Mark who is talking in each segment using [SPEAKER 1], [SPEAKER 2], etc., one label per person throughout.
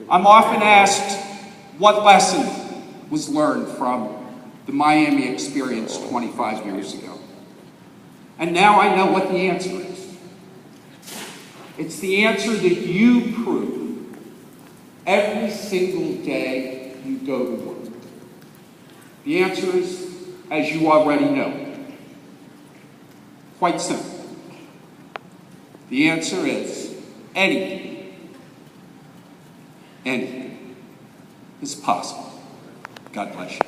[SPEAKER 1] I'm often asked what lesson was learned from the Miami experience 25 years ago. And now I know what the answer is. It's the answer that you prove every single day you go to work. The answer is, as you already know, quite simple. The answer is anything is possible. God bless you.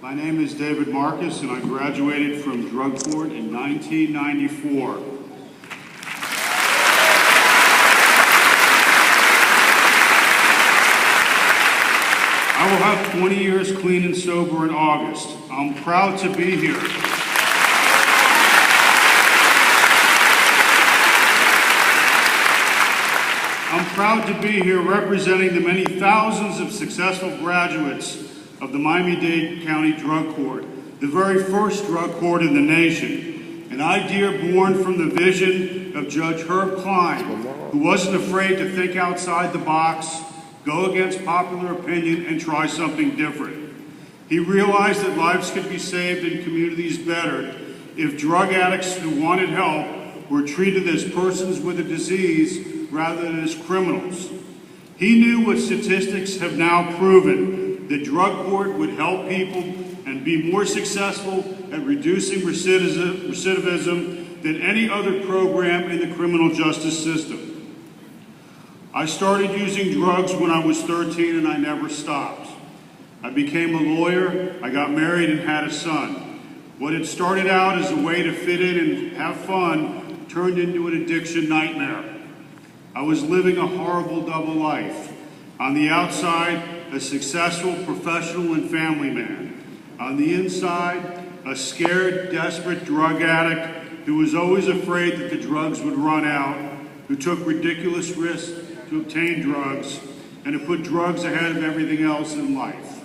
[SPEAKER 2] My name is David Marcus, and I graduated from drug court in 1994. I will have 20 years clean and sober in August. I'm proud to be here. I'm proud to be here representing the many thousands of successful graduates of the Miami-Dade County Drug Court, the very first drug court in the nation, an idea born from the vision of Judge Herb Klein, who wasn't afraid to think outside the box, go against popular opinion, and try something different. He realized that lives could be saved and communities bettered if drug addicts who wanted help were treated as persons with a disease rather than as criminals. He knew what statistics have now proven, that drug court would help people and be more successful at reducing recidivism than any other program in the criminal justice system. I started using drugs when I was 13 and I never stopped. I became a lawyer, I got married and had a son. What had started out as a way to fit in and have fun turned into an addiction nightmare. I was living a horrible double life. On the outside, a successful professional and family man. On the inside, a scared, desperate drug addict who was always afraid that the drugs would run out, who took ridiculous risks to obtain drugs, and to put drugs ahead of everything else in life.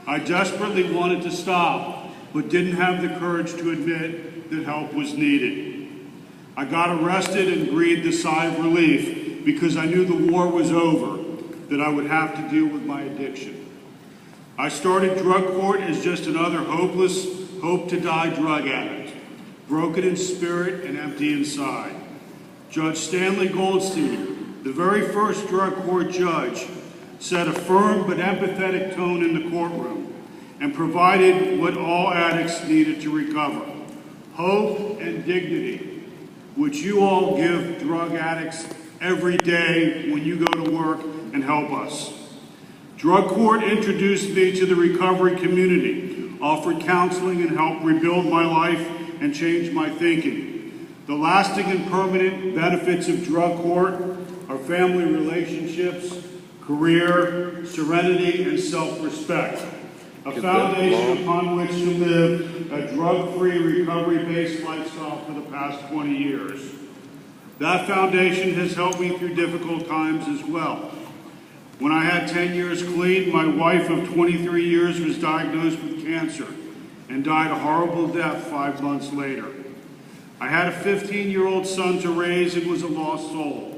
[SPEAKER 2] I desperately wanted to stop, but didn't have the courage to admit that help was needed. I got arrested and breathed a sigh of relief because I knew the war was over, that I would have to deal with my addiction. I started drug court as just another hopeless, hope-to-die drug addict, broken in spirit and empty inside. Judge Stanley Goldstein, the very first drug court judge, set a firm but empathetic tone in the courtroom and provided what all addicts needed to recover: hope and dignity, which you all give drug addicts every day when you go to work and help us. Drug court introduced me to the recovery community, offered counseling and helped rebuild my life and change my thinking. The lasting and permanent benefits of drug court are family relationships, career, serenity, and self-respect. A foundation upon which to live a drug-free, recovery-based lifestyle for the past 20 years. That foundation has helped me through difficult times as well. When I had 10 years clean, my wife of 23 years was diagnosed with cancer and died a horrible death 5 months later. I had a 15-year-old son to raise and was a lost soul.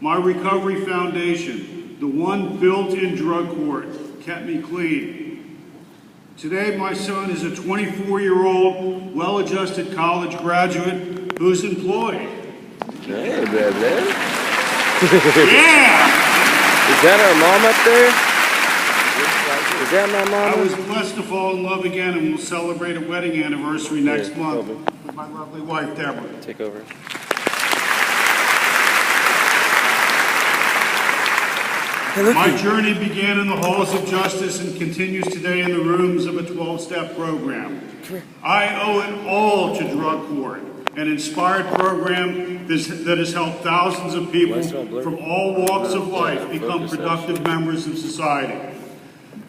[SPEAKER 2] My recovery foundation, the one built in drug court, kept me clean. Today, my son is a 24-year-old, well-adjusted college graduate who's employed.
[SPEAKER 3] Hey, baby.
[SPEAKER 2] Yeah!
[SPEAKER 3] Is that our mom up there? Is that my mom?
[SPEAKER 2] I was blessed to fall in love again, and we'll celebrate a wedding anniversary next month with my lovely wife, Deborah.
[SPEAKER 3] Take over.
[SPEAKER 2] My journey began in the halls of justice and continues today in the rooms of a 12-step program. I owe it all to drug court, an inspired program that has helped thousands of people from all walks of life become productive members of society.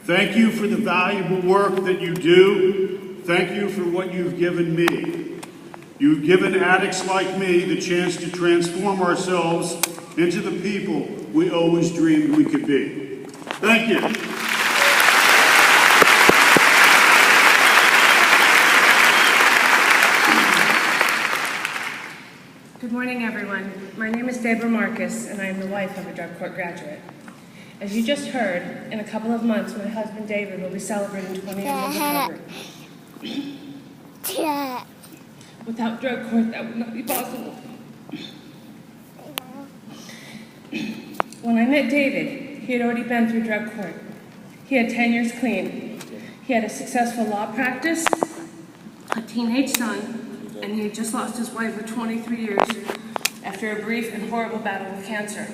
[SPEAKER 2] Thank you for the valuable work that you do. Thank you for what you've given me. You've given addicts like me the chance to transform ourselves into the people we always dreamed we could be. Thank you.
[SPEAKER 4] Good morning, everyone. My name is Deborah Marcus, and I am the wife of a drug court graduate. As you just heard, in a couple of months, my husband David will be celebrating 20 years of recovery. Without drug court, that would not be possible. When I met David, he had already been through drug court. He had 10 years clean. He had a successful law practice, a teenage son, and he had just lost his wife of 23 years after a brief and horrible battle with cancer.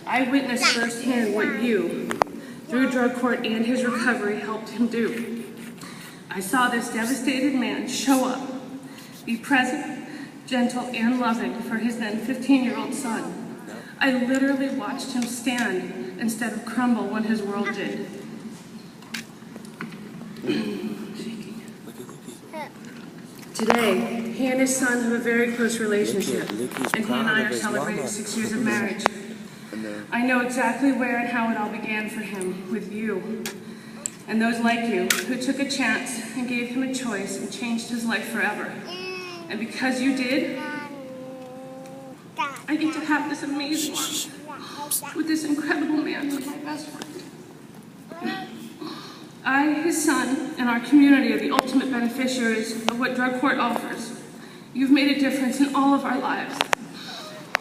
[SPEAKER 4] I witnessed firsthand what you, through drug court and his recovery, helped him do. I saw this devastated man show up, be present, gentle, and loving for his then 15-year-old son. I literally watched him stand instead of crumble when his world did. Today, he and his son have a very close relationship, and he and I are celebrating 6 years of marriage. I know exactly where and how it all began for him, with you, and those like you, who took a chance and gave him a choice and changed his life forever. And because you did, I get to have this amazing life with this incredible man who's my best friend. I, his son, and our community are the ultimate beneficiaries of what drug court offers. You've made a difference in all of our lives.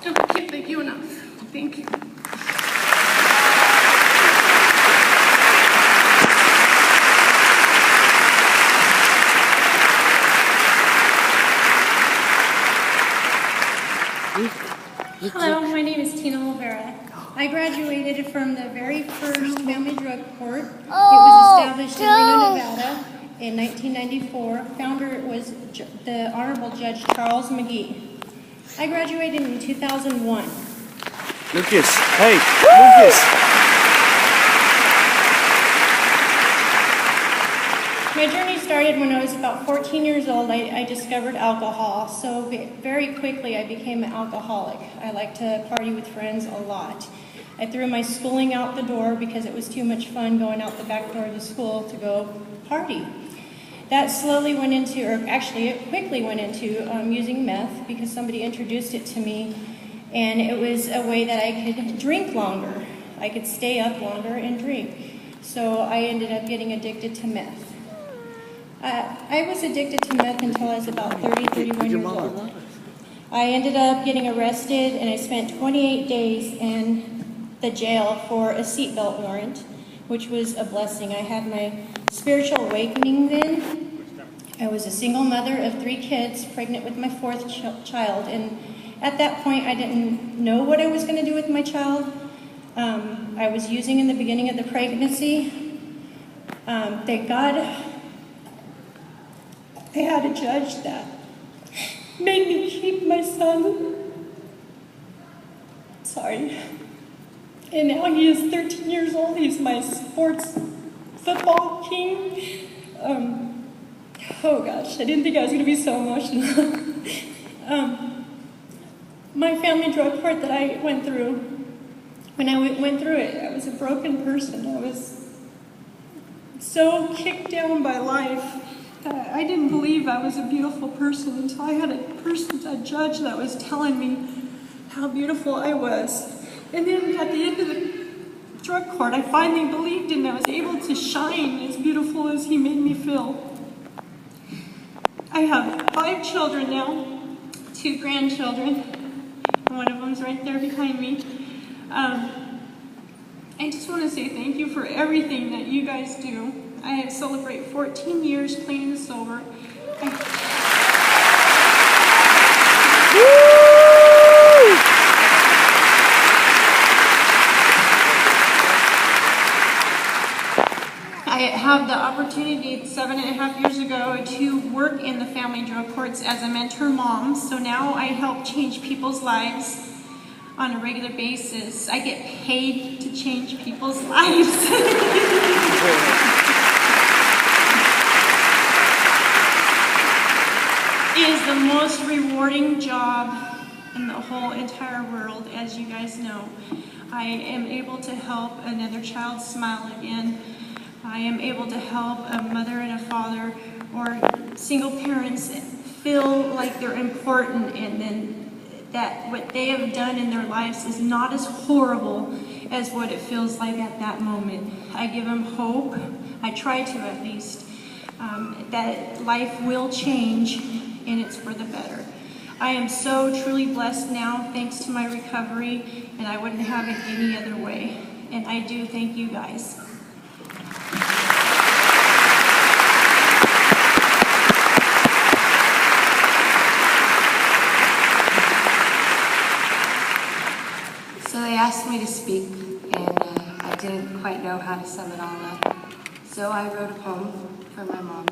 [SPEAKER 4] And I can't thank you enough. Thank you.
[SPEAKER 5] Hello, my name is Olvera. I graduated from the very first family drug court. It was established in Reno, Nevada in 1994. Founder was the Honorable Judge Charles McGee. I graduated in 2001.
[SPEAKER 3] Lucas, hey, Lucas.
[SPEAKER 5] My journey started when I was about 14 years old. I discovered alcohol, so very quickly I became an alcoholic. I like to party with friends a lot. I threw my schooling out the door because it was too much fun going out the back door of the school to go party. That slowly went into, or actually it quickly went into using meth because somebody introduced it to me, and it was a way that I could drink longer. I could stay up longer and drink. So I ended up getting addicted to meth. I was addicted to meth until I was about 31 years old. I ended up getting arrested, and I spent 28 days in the jail for a seatbelt warrant, which was a blessing. I had my spiritual awakening then. I was a single mother of 3 kids, pregnant with my 4th child, and at that point I didn't know what I was going to do with my child. I was using in the beginning of the pregnancy. Thank God I had a judge that made me keep my son. Sorry. And now he is 13 years old. He's my sports football king. Oh gosh, I didn't think I was going to be so emotional. My family drug court that I went through, when I went through it, I was a broken person. I was so kicked down by life. I didn't believe I was a beautiful person until I had a judge that was telling me how beautiful I was. And then at the end of the drug court, I finally believed and I was able to shine as beautiful as he made me feel. I have 5 children now, 2 grandchildren. One of them's right there behind me. I just want to say thank you for everything that you guys do. I celebrate 14 years clean and sober. I have the opportunity 7.5 years ago to work in the family drug courts as a mentor mom. So now I help change people's lives on a regular basis. I get paid to change people's lives. It is the most rewarding job in the whole entire world, as you guys know. I am able to help another child smile again. I am able to help a mother and a father or single parents feel like they're important, and then that what they have done in their lives is not as horrible as what it feels like at that moment. I give them hope. I try to, at least, that life will change and it's for the better. I am so truly blessed now thanks to my recovery, and I wouldn't have it any other way. And I do thank you guys.
[SPEAKER 6] So they asked me to speak, and I didn't quite know how to sum it all up. So I wrote a poem for my mom,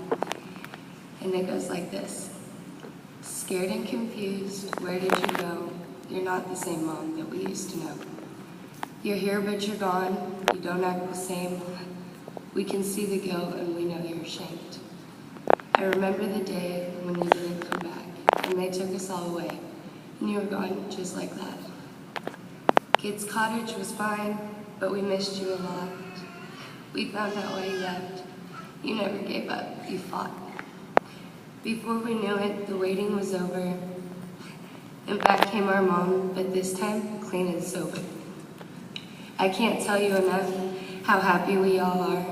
[SPEAKER 6] and it goes like this. Scared and confused, where did you go? You're not the same mom that we used to know. You're here but you're gone, you don't act the same. We can see the guilt and we know you're ashamed. I remember the day when you didn't come back, and they took us all away, and you were gone just like that. Kids Cottage was fine, but we missed you a lot. We found out why you left. You never gave up, you fought. Before we knew it, the waiting was over. And back came our mom, but this time, clean and sober. I can't tell you enough how happy we all are,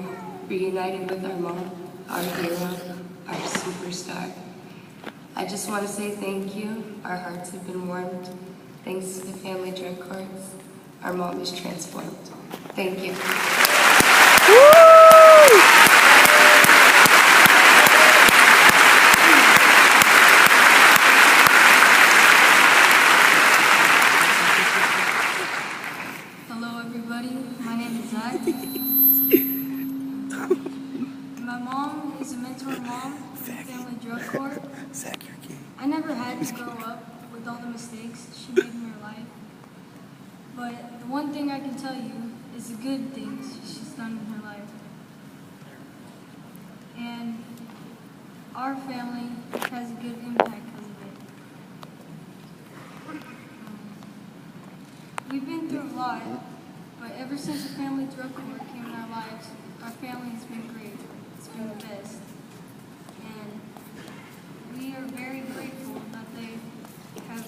[SPEAKER 6] reunited with our mom, our hero, our superstar. I just want to say thank you. Our hearts have been warmed. Thanks to the family drug courts, our mom is transformed. Thank you.
[SPEAKER 7] Hello everybody, my name is Zach. My mom is a mentor mom for the family drug court. I never had to grow up with all the mistakes she made in her life. But the one thing I can tell you is the good things she's done in her life. And our family has a good impact because of it. We've been through a lot, but ever since the family drug court came in our lives, our family has been great. It's been the best. And we are very grateful that they have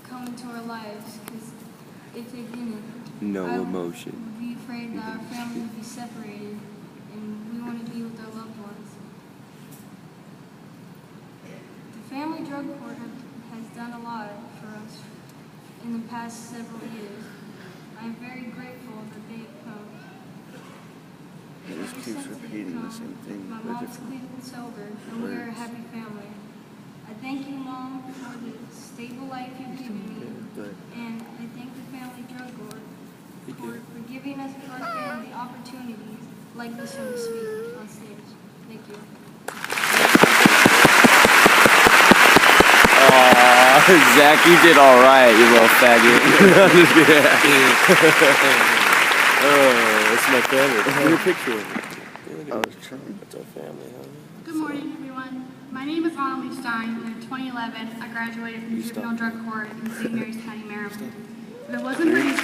[SPEAKER 7] come into our lives, because if they didn't,
[SPEAKER 3] No
[SPEAKER 7] I
[SPEAKER 3] emotion.
[SPEAKER 7] would be afraid that our family would be separated, and we want to be with our loved ones. The family drug court has done a lot for us in the past several years. I am very grateful that they have come.
[SPEAKER 3] It just
[SPEAKER 7] Ever
[SPEAKER 3] keeps
[SPEAKER 7] since they've
[SPEAKER 3] repeating the
[SPEAKER 7] come,
[SPEAKER 3] same thing,
[SPEAKER 7] my
[SPEAKER 3] but
[SPEAKER 7] mom's
[SPEAKER 3] different
[SPEAKER 7] clean and sober, and we are a happy family. I thank you, Mom, for the stable life you've given me, and I thank the family drug court for giving us, our family, opportunities like this one to speak on stage. Thank you.
[SPEAKER 3] Aw, Zach, you did all right, you little faggot. Oh, that's my family. Get a picture of it. That's our family, huh?
[SPEAKER 8] Good morning, everyone. My name is Annalie Stein, and in 2011, I graduated from juvenile drug court in St. Mary's County, Maryland. If it wasn't for these...